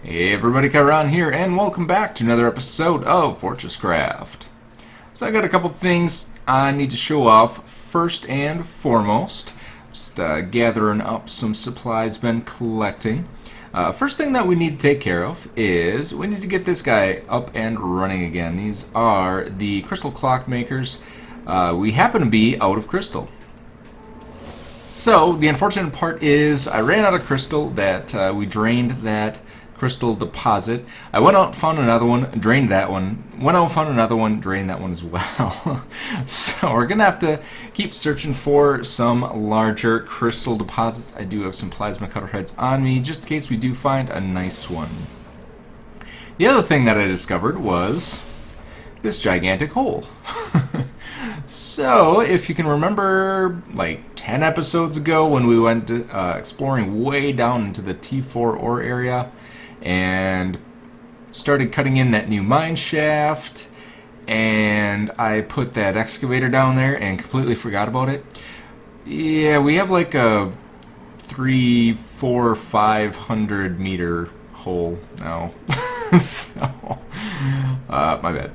Hey everybody, Kairon here, and welcome back to another episode of FortressCraft. So I got a couple things I need to show off. First and foremost, just gathering up some supplies been collecting. First thing that we need to take care of is we need to get this guy up and running again. These are the crystal clock makers. We happen to be out of crystal. So the unfortunate part is I ran out of crystal. That we drained that crystal deposit. I went out and found another one, drained that one, went out and found another one, drained that one as well. So we're gonna have to keep searching for some larger crystal deposits. I do have some plasma cutter heads on me just in case we do find a nice one. The other thing that I discovered was this gigantic hole. So if you can remember like 10 episodes ago when we went exploring way down into the T4 ore area and started cutting in that new mine shaft, and I put that excavator down there and completely forgot about it. Yeah, we have like a 300, 400, 500 meter hole now. So, my bad.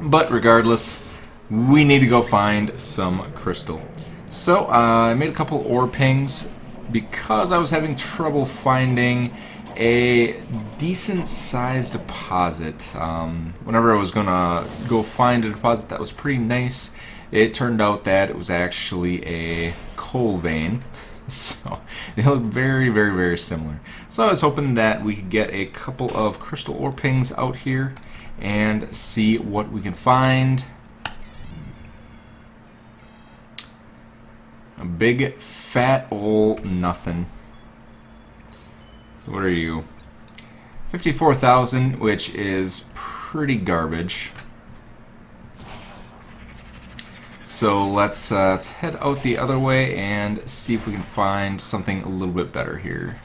But regardless, we need to go find some crystal. So I made a couple ore pings because I was having trouble finding a decent sized deposit. Whenever I was gonna go find a deposit that was pretty nice, it turned out that it was actually a coal vein. So they look very, very, very similar. So I was hoping that we could get a couple of crystal ore pings out here and see what we can find. A big fat old nothing. So what are you? 54,000, which is pretty garbage. So let's head out the other way and see if we can find something a little bit better here.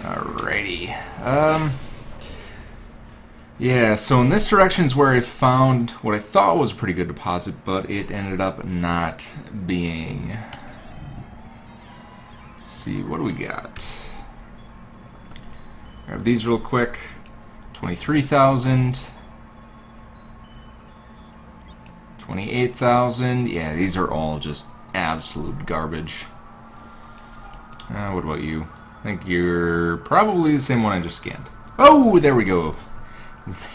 Alrighty. Yeah, so in this direction is where I found what I thought was a pretty good deposit, but it ended up not being. Let's see, what do we got? Grab these real quick. 23,000. 28,000. Yeah, these are all just absolute garbage. What about you? I think you're probably the same one I just scanned. Oh, there we go.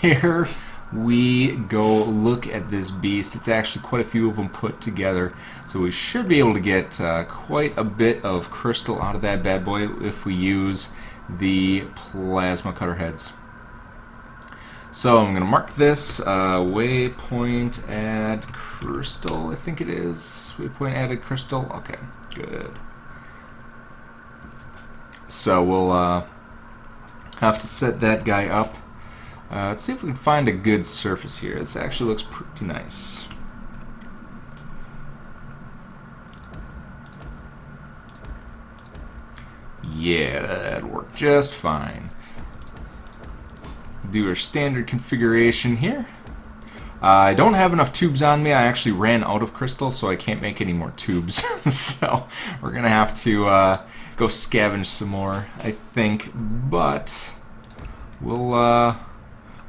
There we go. Look at this beast. It's actually quite a few of them put together. So we should be able to get quite a bit of crystal out of that bad boy if we use the plasma cutter heads. So I'm going to mark this waypoint add crystal, I think it is. Waypoint added crystal. Okay, good. So we'll have to set that guy up. Let's see if we can find a good surface here. This actually looks pretty nice. Yeah, that'd work just fine. Do our standard configuration here. I don't have enough tubes on me. I actually ran out of crystal, so I can't make any more tubes. So we're gonna have to go scavenge some more, I think. But we'll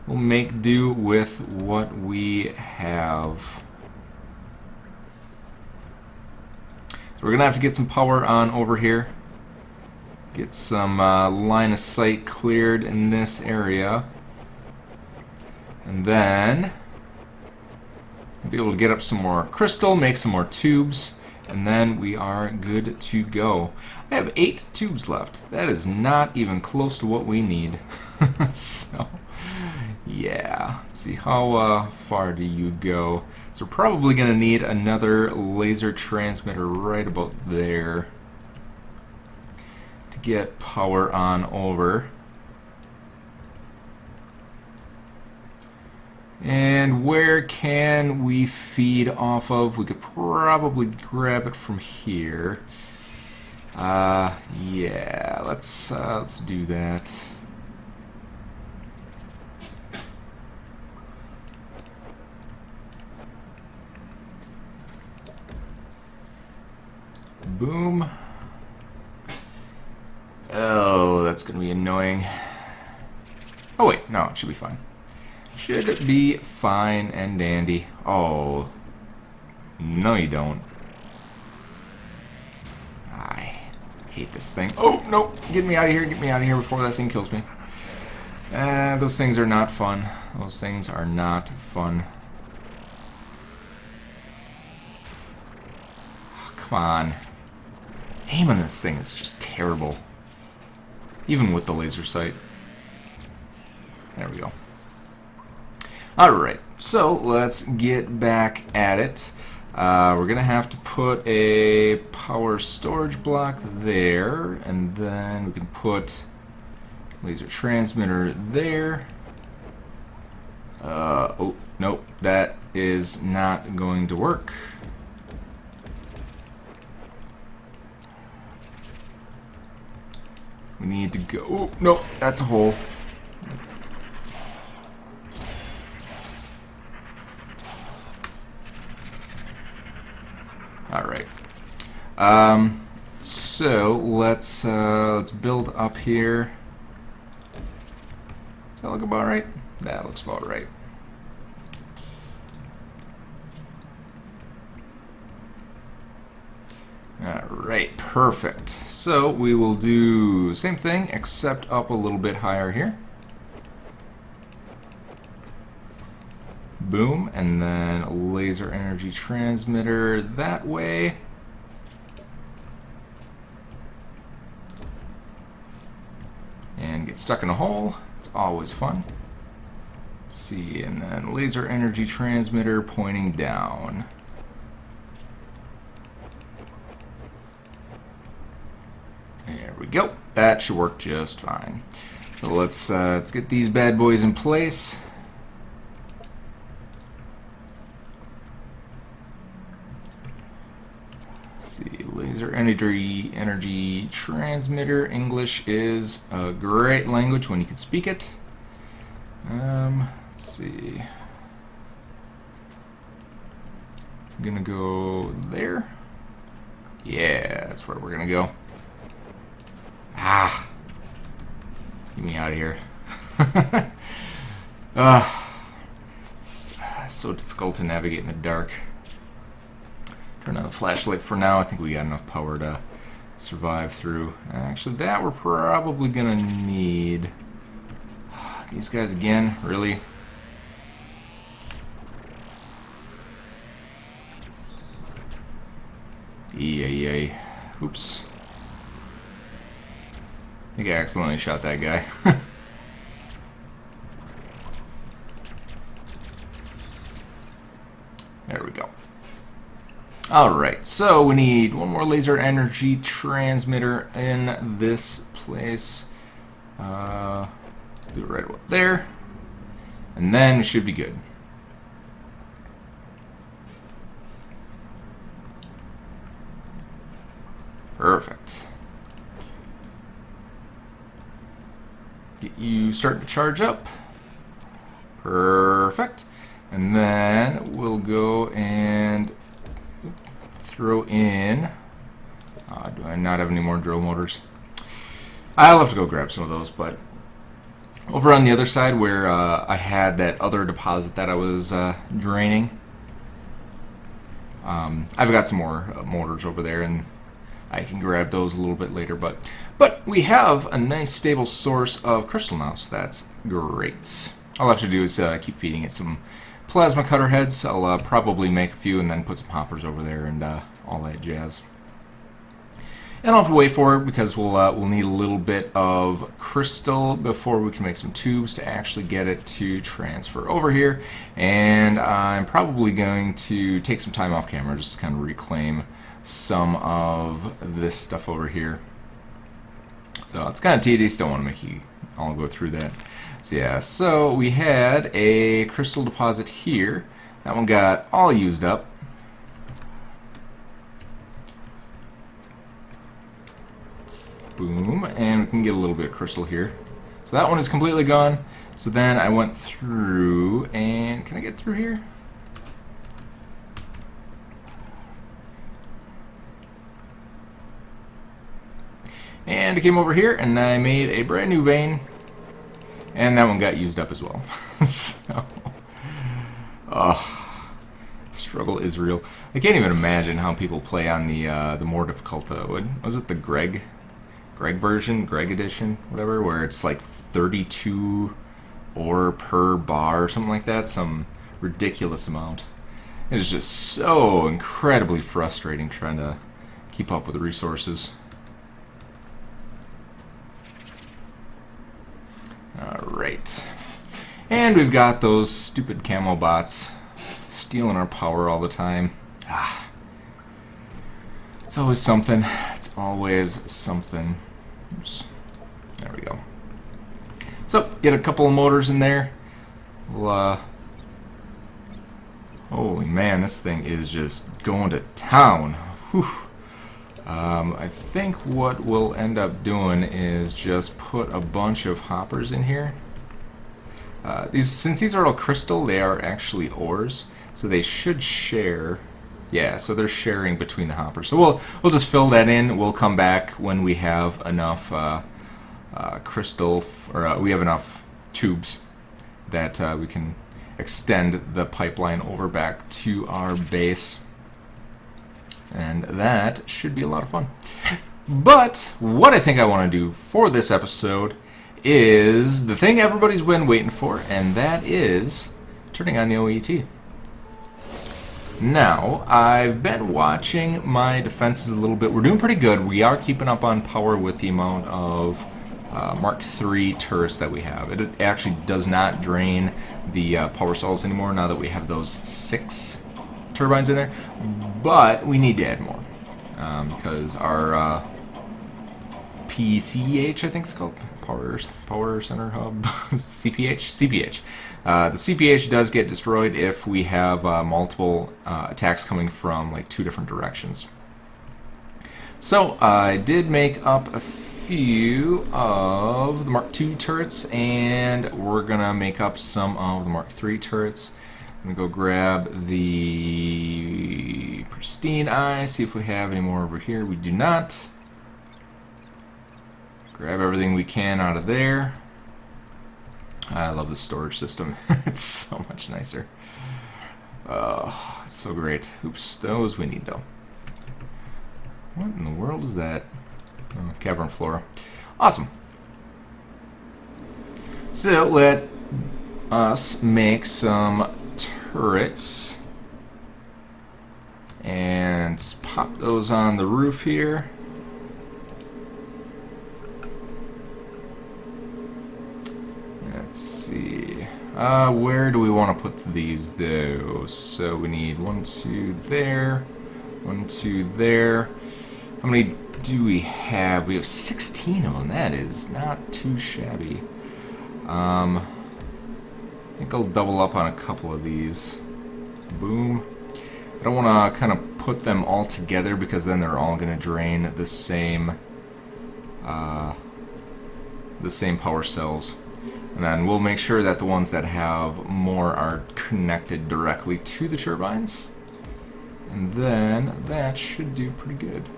make do with what we have. So we're gonna have to get some power on over here. Get some line of sight cleared in this area. And then be able to get up some more crystal, make some more tubes, and then we are good to go. I have 8 tubes left. That is not even close to what we need. So yeah, let's see, how far do you go? So we're probably going to need another laser transmitter right about there to get power on over. And where can we feed off of? We could probably grab it from here. Yeah, let's do that. Boom. Oh, that's gonna be annoying. Oh wait, no, it should be fine. Should be fine and dandy. Oh, no you don't. I hate this thing. Oh, no, get me out of here, get me out of here before that thing kills me. Those things are not fun. Those things are not fun. Oh, come on. Aim on this thing is just terrible. Even with the laser sight. There we go. Alright, so let's get back at it. We're going to have to put a power storage block there, and then we can put laser transmitter there. Oh, nope, that is not going to work. We need to go. Oh, nope, that's a hole. All right. So let's build up here. Does that look about right? That looks about right. Alright, perfect. So we will do same thing, except up a little bit higher here. Boom, and then a laser energy transmitter that way. And get stuck in a hole. It's always fun. Let's see, and then laser energy transmitter pointing down. There we go. That should work just fine. So let's get these bad boys in place. Let's see, laser energy transmitter. English is a great language when you can speak it. Let's see. I'm gonna go there. Yeah, that's where we're gonna go. Ah, get me out of here. So difficult to navigate in the dark. Turn on the flashlight for now. I think we got enough power to survive through. Actually, that we're probably gonna need. These guys again, really? Yay. Oops. I think I accidentally shot that guy. There we go. Alright, so we need one more laser energy transmitter in this place. Do it right about there. And then we should be good. Perfect. Get you starting to charge up. Perfect. And then we'll go and throw in. Do I not have any more drill motors? I'll have to go grab some of those, but over on the other side where I had that other deposit that I was draining, I've got some more motors over there, and I can grab those a little bit later. But we have a nice stable source of crystal now, so that's great. All I have to do is keep feeding it some plasma cutter heads. I'll probably make a few and then put some hoppers over there and all that jazz. And I'll have to wait for it because we'll need a little bit of crystal before we can make some tubes to actually get it to transfer over here. And I'm probably going to take some time off camera just to kind of reclaim some of this stuff over here. So it's kind of tedious, don't want to make you all go through that. So yeah, so we had a crystal deposit here. That one got all used up. Boom, and we can get a little bit of crystal here. So that one is completely gone. So then I went through, and can I get through here? And I came over here and I made a brand new vein, and that one got used up as well. So, struggle is real. I can't even imagine how people play on the more difficult. Was it the Greg version, Greg edition, whatever, where it's like 32 ore per bar or something like that, some ridiculous amount. It is just so incredibly frustrating trying to keep up with the resources. Alright. And we've got those stupid camo bots stealing our power all the time. It's always something. It's always something. Oops. There we go. So, get a couple of motors in there. We'll, holy man, this thing is just going to town. Whew. I think what we'll end up doing is just put a bunch of hoppers in here. Since these are all crystal, they are actually ores, so they should share. Yeah, so they're sharing between the hoppers. So we'll just fill that in. We'll come back when we have enough crystal, or we have enough tubes that we can extend the pipeline over back to our base. And that should be a lot of fun. But what I think I want to do for this episode is the thing everybody's been waiting for, and that is turning on the OET. Now, I've been watching my defenses a little bit. We're doing pretty good. We are keeping up on power with the amount of Mark III turrets that we have. It actually does not drain the power cells anymore now that we have those 6 turbines in there, but we need to add more because our PCH, I think it's called, Power Center Hub, CPH. The CPH does get destroyed if we have multiple attacks coming from like 2 different directions. So I did make up a few of the Mark II turrets, and we're gonna make up some of the Mark III turrets. I'm gonna go grab the pristine eye, see if we have any more over here. We do not. Grab everything we can out of there. I love the storage system. It's so much nicer. Oh, it's so great. Oops, those we need though. What in the world is that? Oh, cavern flora. Awesome. So let us make some turrets and pop those on the roof here. Let's see. Where do we want to put these though? So we need 1, 2 there, 1, 2 there. How many do we have? We have 16 of them. That is not too shabby. I think I'll double up on a couple of these. Boom. I don't want to kind of put them all together because then they're all going to drain the same power cells. And then we'll make sure that the ones that have more are connected directly to the turbines. And then that should do pretty good.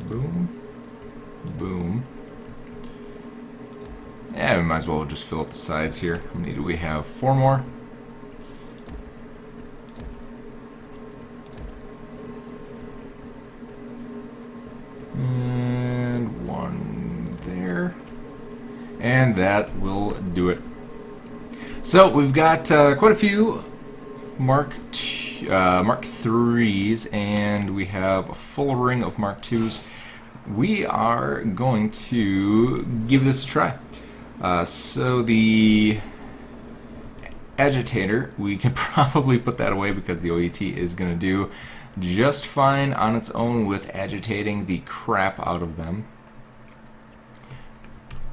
Boom. Boom. Yeah, we might as well just fill up the sides here. How many do we have? 4 more. And 1 there. And that will do it. So we've got quite a few Mark IIIs, and we have a full ring of Mark IIs. We are going to give this a try. So the agitator, we can probably put that away because the OET is going to do just fine on its own with agitating the crap out of them.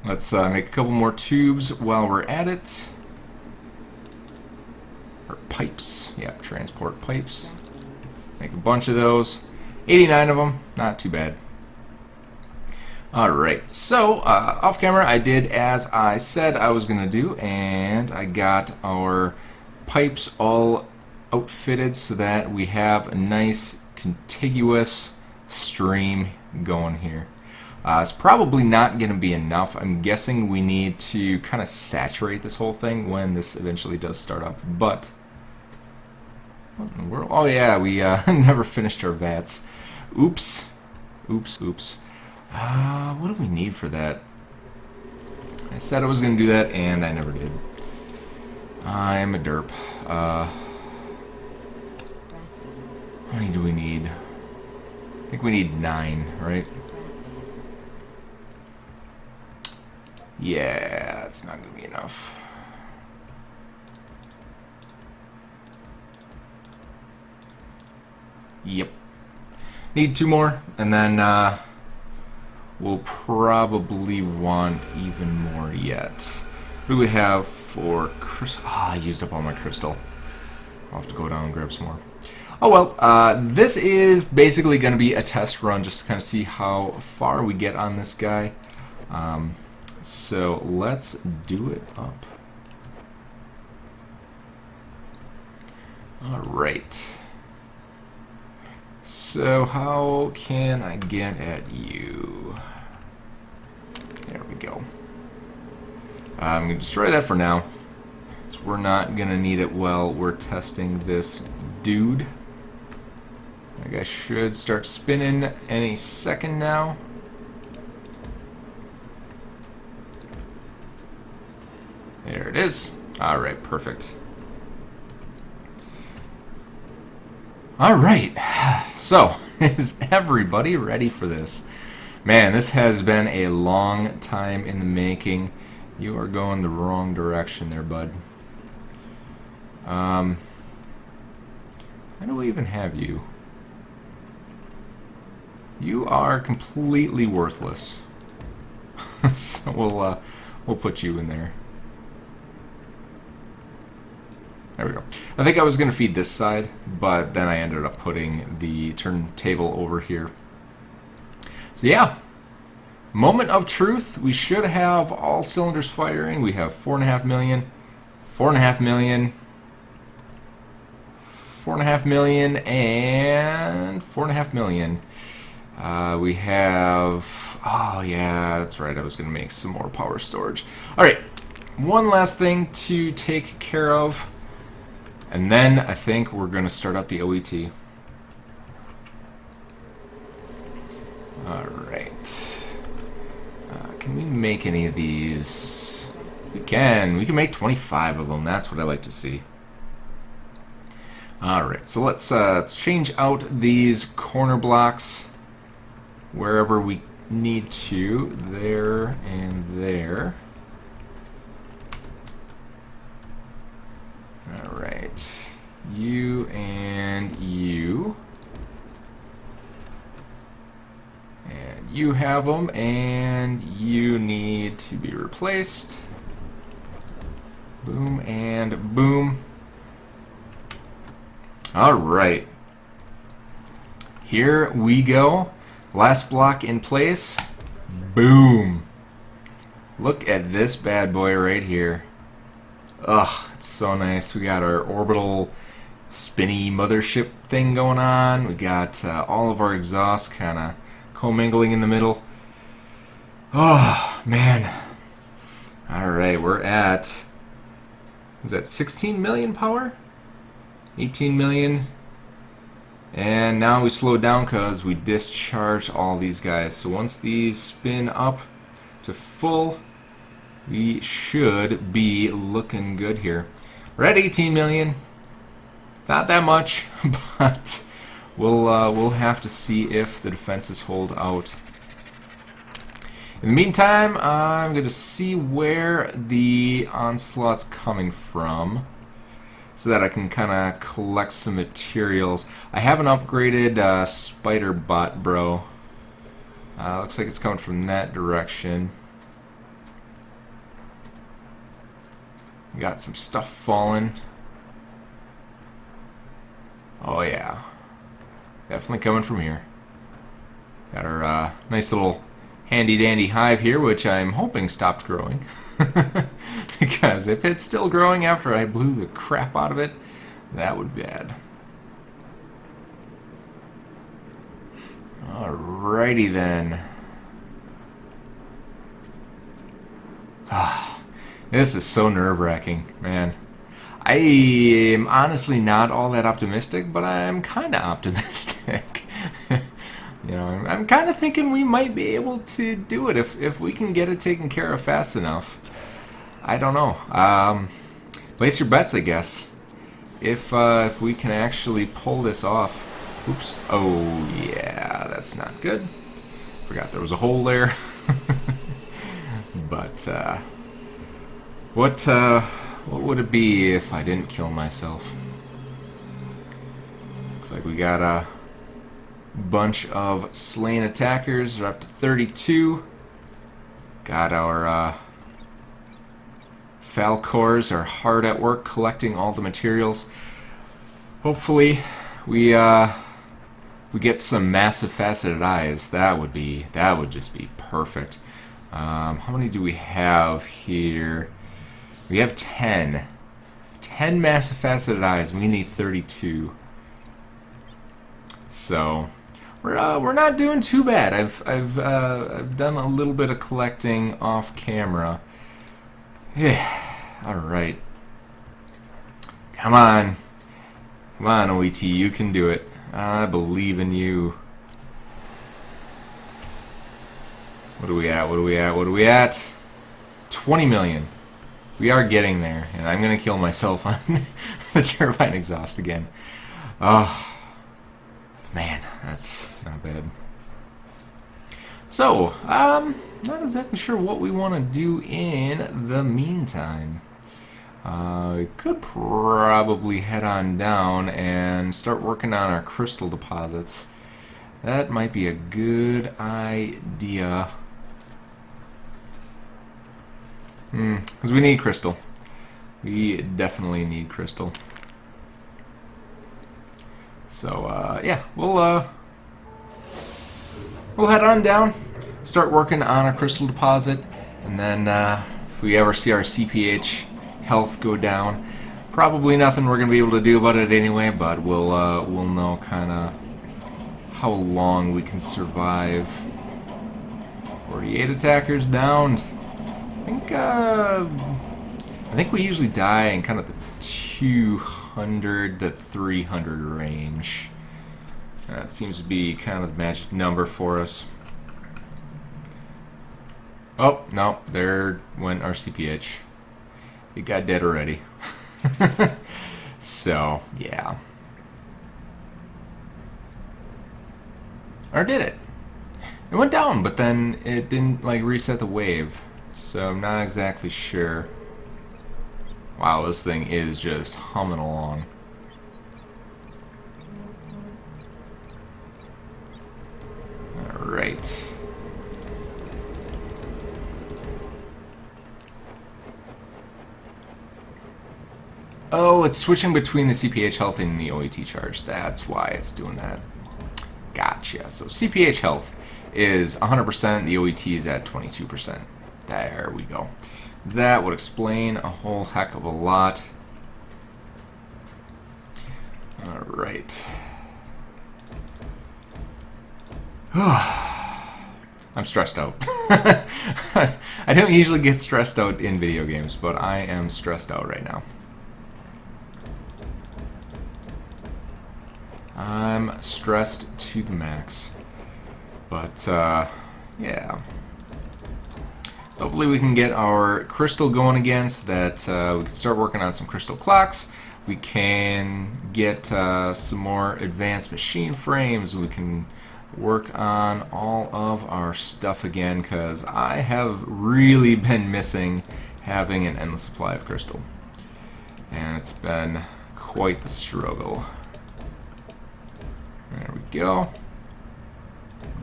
Let's make a couple more tubes while we're at it. Or pipes. Yeah, transport pipes. Make a bunch of those. 89 of them. Not too bad. Alright, so off camera I did as I said I was going to do, and I got our pipes all outfitted so that we have a nice contiguous stream going here. It's probably not going to be enough. I'm guessing we need to kind of saturate this whole thing when this eventually does start up. But what in the world? Oh yeah, we never finished our vats. Oops. Oops. Oops. What do we need for that? I said I was going to do that, and I never did. I'm a derp. How many do we need? I think we need 9, right? Yeah, that's not going to be enough. Yep. Need 2 more, and then we'll probably want even more yet. What do we have for crystal? I used up all my crystal. I'll have to go down and grab some more. Oh well, this is basically going to be a test run just to kind of see how far we get on this guy. So let's do it up. Alright. So how can I get at you? There we go. I'm going to destroy that for now. So we're not going to need it while we're testing this dude. That guy should start spinning any second now. There it is. Alright, perfect. Alright, so is everybody ready for this? Man, this has been a long time in the making. You are going the wrong direction there, bud. How do we even have you? You are completely worthless. So we'll put you in there. There we go. I think I was going to feed this side, but then I ended up putting the turntable over here. So yeah, moment of truth. We should have all cylinders firing. We have 4.5 million, 4.5 million, 4.5 million, and 4.5 million. We have... Oh yeah, that's right. I was going to make some more power storage. All right, one last thing to take care of. And then I think we're going to start up the OET. Alright. Can we make any of these? We can. We can make 25 of them. That's what I like to see. Alright, so let's change out these corner blocks wherever we need to. There and there. Alright, you and you. And you have them, and you need to be replaced. Boom and boom. Alright. Here we go. Last block in place. Boom. Look at this bad boy right here. Ugh, it's so nice. We got our orbital spinny mothership thing going on. We got all of our exhausts kind of commingling in the middle. Oh, man. Alright, we're at... Is that 16 million power? 18 million. And now we slow down because we discharge all these guys. So once these spin up to full... we should be looking good here. We're at 18 million. It's not that much, but we'll have to see if the defenses hold out. In the meantime, I'm going to see where the onslaught's coming from so that I can kind of collect some materials. I haven't upgraded Spider Bot, bro. Looks like it's coming from that direction. Got some stuff falling. Oh yeah, definitely coming from here. Got our nice little handy dandy hive here, which I'm hoping stopped growing. Because if it's still growing after I blew the crap out of it, that would be bad. Alrighty then. This is so nerve-wracking, man. I am honestly not all that optimistic, but I'm kind of optimistic. You know, I'm kind of thinking we might be able to do it if we can get it taken care of fast enough. I don't know. Place your bets, I guess. If we can actually pull this off. Oops. Oh, yeah, that's not good. Forgot there was a hole there. But, what would it be if I didn't kill myself? Looks like we got a bunch of slain attackers. We're up to 32. Got our Falcors are hard at work collecting all the materials. Hopefully we get some massive faceted eyes. That would just be perfect. How many do we have here? We have 10. 10 massive faceted eyes. We need 32. So we're not doing too bad. I've done a little bit of collecting off camera. Yeah. All right. Come on, OET. You can do it. I believe in you. What are we at? What are we at? What are we at? 20 million. We are getting there, and I'm gonna kill myself on the turbine exhaust again. Oh, man, that's not bad. So, not exactly sure what we want to do in the meantime. We could probably head on down and start working on our crystal deposits. That might be a good idea. Because we need crystal. We definitely need crystal. So, yeah, we'll head on down, start working on a crystal deposit, and then if we ever see our CPH health go down, probably nothing we're gonna be able to do about it anyway. But we'll know kind of how long we can survive. 48 attackers downed. I think we usually die in kind of the 200 to 300 range. That seems to be kind of the magic number for us. Oh, no, there went our CPH. It got dead already. So, yeah. Or did it? It went down, but then it didn't, like, reset the wave. So I'm not exactly sure. Wow, this thing is just humming along. Alright. Oh, it's switching between the CPH health and the OET charge. That's why it's doing that. Gotcha. So CPH health is 100%, the OET is at 22%. There we go. That would explain a whole heck of a lot. Alright. I'm stressed out. I don't usually get stressed out in video games, but I am stressed out right now. I'm stressed to the max. But, yeah. So hopefully we can get our crystal going again so that we can start working on some crystal clocks. We can get some more advanced machine frames. We can work on all of our stuff again, because I have really been missing having an endless supply of crystal. And it's been quite the struggle. There we go.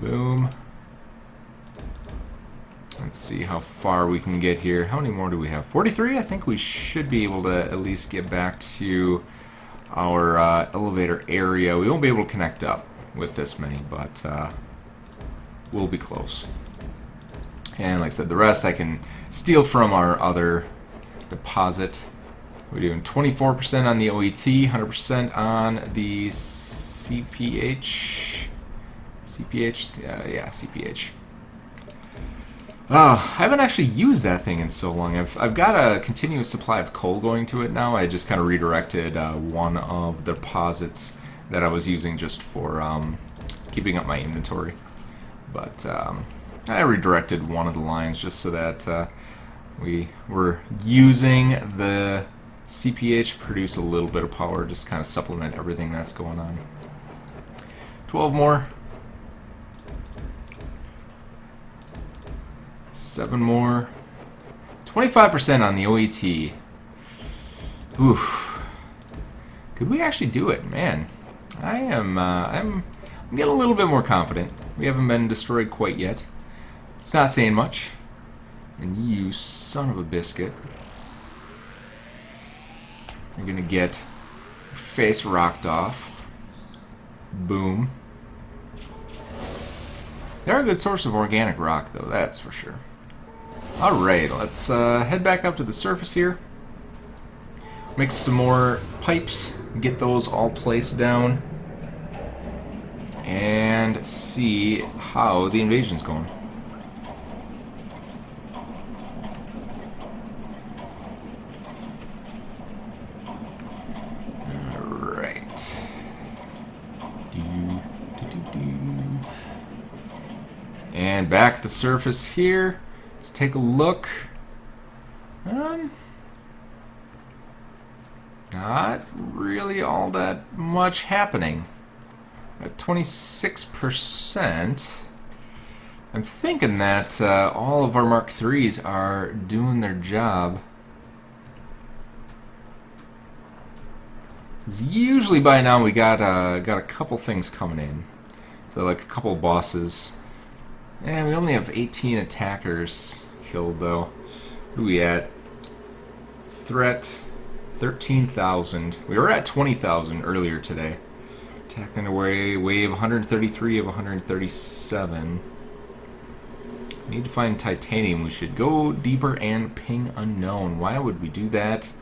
Boom. Let's see how far we can get here. How many more do we have? 43? I think we should be able to at least get back to our elevator area. We won't be able to connect up with this many, but we'll be close. And like I said, the rest I can steal from our other deposit. We're doing 24% on the OET, 100% on the CPH. CPH? Yeah, CPH. I haven't actually used that thing in so long. I've got a continuous supply of coal going to it now. I just kind of redirected one of the deposits that I was using just for keeping up my inventory. But I redirected one of the lines just so that we were using the CPH to produce a little bit of power, just kind of supplement everything that's going on. 12 more. 7 more. 25% on the OET. Oof. Could we actually do it? Man, I'm getting a little bit more confident. We haven't been destroyed quite yet. It's not saying much. And you son of a biscuit. You're gonna get your face rocked off. Boom. They're a good source of organic rock, though, that's for sure. Alright, let's head back up to the surface here. Make some more pipes, get those all placed down, and see how the invasion's going. Alright. And back at the surface here. Let's take a look. Not really all that much happening. At 26%, I'm thinking that all of our Mark IIIs are doing their job. Usually by now we got a couple things coming in. So like a couple bosses. Yeah, we only have 18 attackers killed though. Who are we at? Threat 13,000. We were at 20,000 earlier today. Attacking away, wave 133 of 137. We need to find titanium. We should go deeper and ping unknown. Why would we do that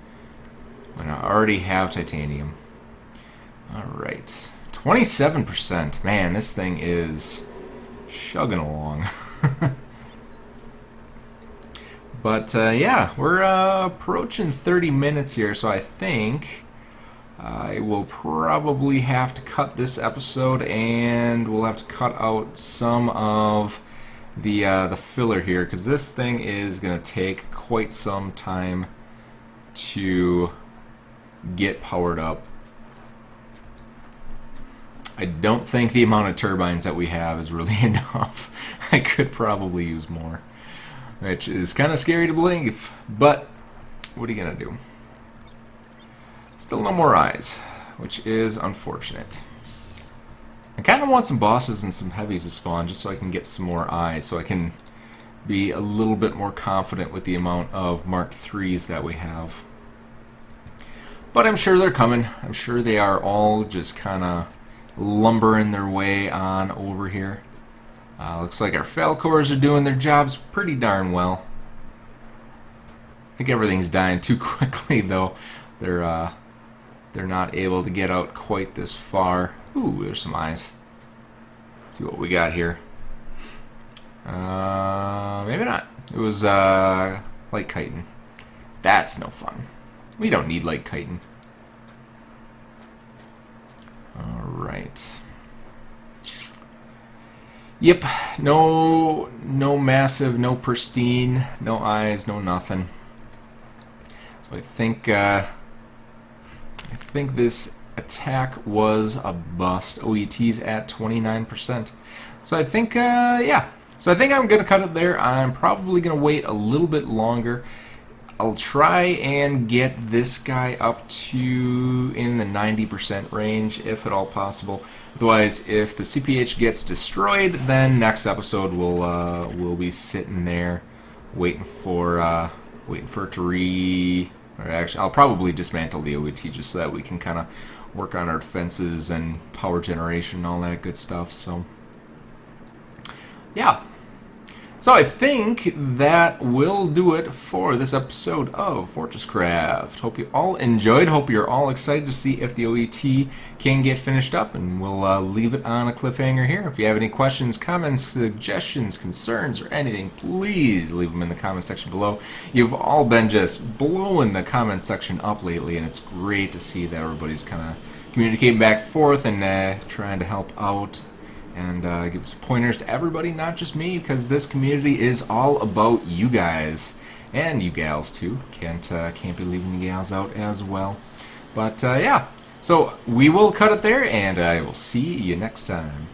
when I already have titanium? Alright. 27%. Man, this thing is chugging along. But yeah, we're approaching 30 minutes here, so I think I will probably have to cut this episode, and we'll have to cut out some of the filler here, because this thing is going to take quite some time to get powered up. I don't think the amount of turbines that we have is really enough. I could probably use more, which is kind of scary to believe, but what are you going to do? Still no more eyes, which is unfortunate. I kind of want some bosses and some heavies to spawn just so I can get some more eyes, so I can be a little bit more confident with the amount of Mark IIIs that we have. But I'm sure they're coming. I'm sure they are all just kind of lumbering their way on over here. Looks like our Falcors are doing their jobs pretty darn well. I think everything's dying too quickly though. They're not able to get out quite this far. Ooh, there's some eyes. Let's see what we got here. Maybe not. It was light chitin. That's no fun. We don't need light chitin. Alright. Yep, no massive, no pristine, no eyes, no nothing. So I think this attack was a bust. OET's at 29%. So I think, yeah. So I think I'm going to cut it there. I'm probably going to wait a little bit longer. I'll try and get this guy up to in the 90% range, if at all possible. Otherwise, if the CPH gets destroyed, then next episode we'll be sitting there waiting for it to or actually, I'll probably dismantle the OET just so that we can kind of work on our defenses and power generation and all that good stuff. So, yeah. So I think that will do it for this episode of FortressCraft. Hope you all enjoyed. Hope you're all excited to see if the OET can get finished up, and we'll leave it on a cliffhanger here. If you have any questions, comments, suggestions, concerns, or anything, please leave them in the comment section below. You've all been just blowing the comment section up lately, and it's great to see that everybody's kind of communicating back and forth and trying to help out and give some pointers to everybody, not just me, because this community is all about you guys and you gals too. Can't be leaving the gals out as well. But yeah, so we will cut it there, and I will see you next time.